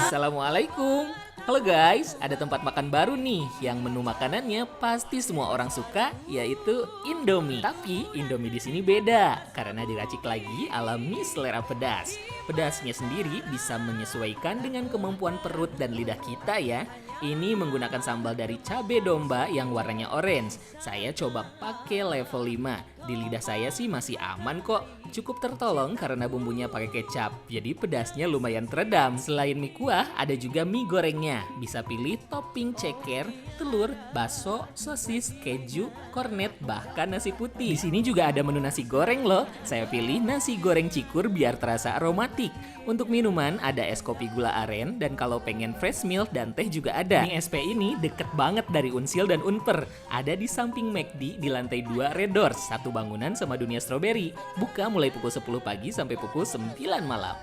Assalamualaikum. Halo guys, ada tempat makan baru nih yang menu makanannya pasti semua orang suka, yaitu Indomie. Tapi Indomie di sini beda karena diracik lagi alami selera pedas. Pedasnya sendiri bisa menyesuaikan dengan kemampuan perut dan lidah kita ya. Ini menggunakan sambal dari cabai domba yang warnanya orange. Saya coba pakai level 5. Di lidah saya sih masih aman kok. Cukup tertolong karena bumbunya pakai kecap. Jadi pedasnya lumayan teredam. Selain mie kuah, ada juga mie gorengnya. Bisa pilih topping ceker, telur, bakso, sosis, keju, kornet, bahkan nasi putih. Di sini juga ada menu nasi goreng loh. Saya pilih nasi goreng cikur biar terasa aromatik. Untuk minuman ada es kopi gula aren dan kalau pengen fresh milk dan teh juga ada. Mie SP ini deket banget dari Unsil dan Unper. Ada di samping McD di lantai 2 Red Doors, satu bangunan sama Dunia Strawberry. Buka mulai pukul 10 pagi sampai pukul 9 malam.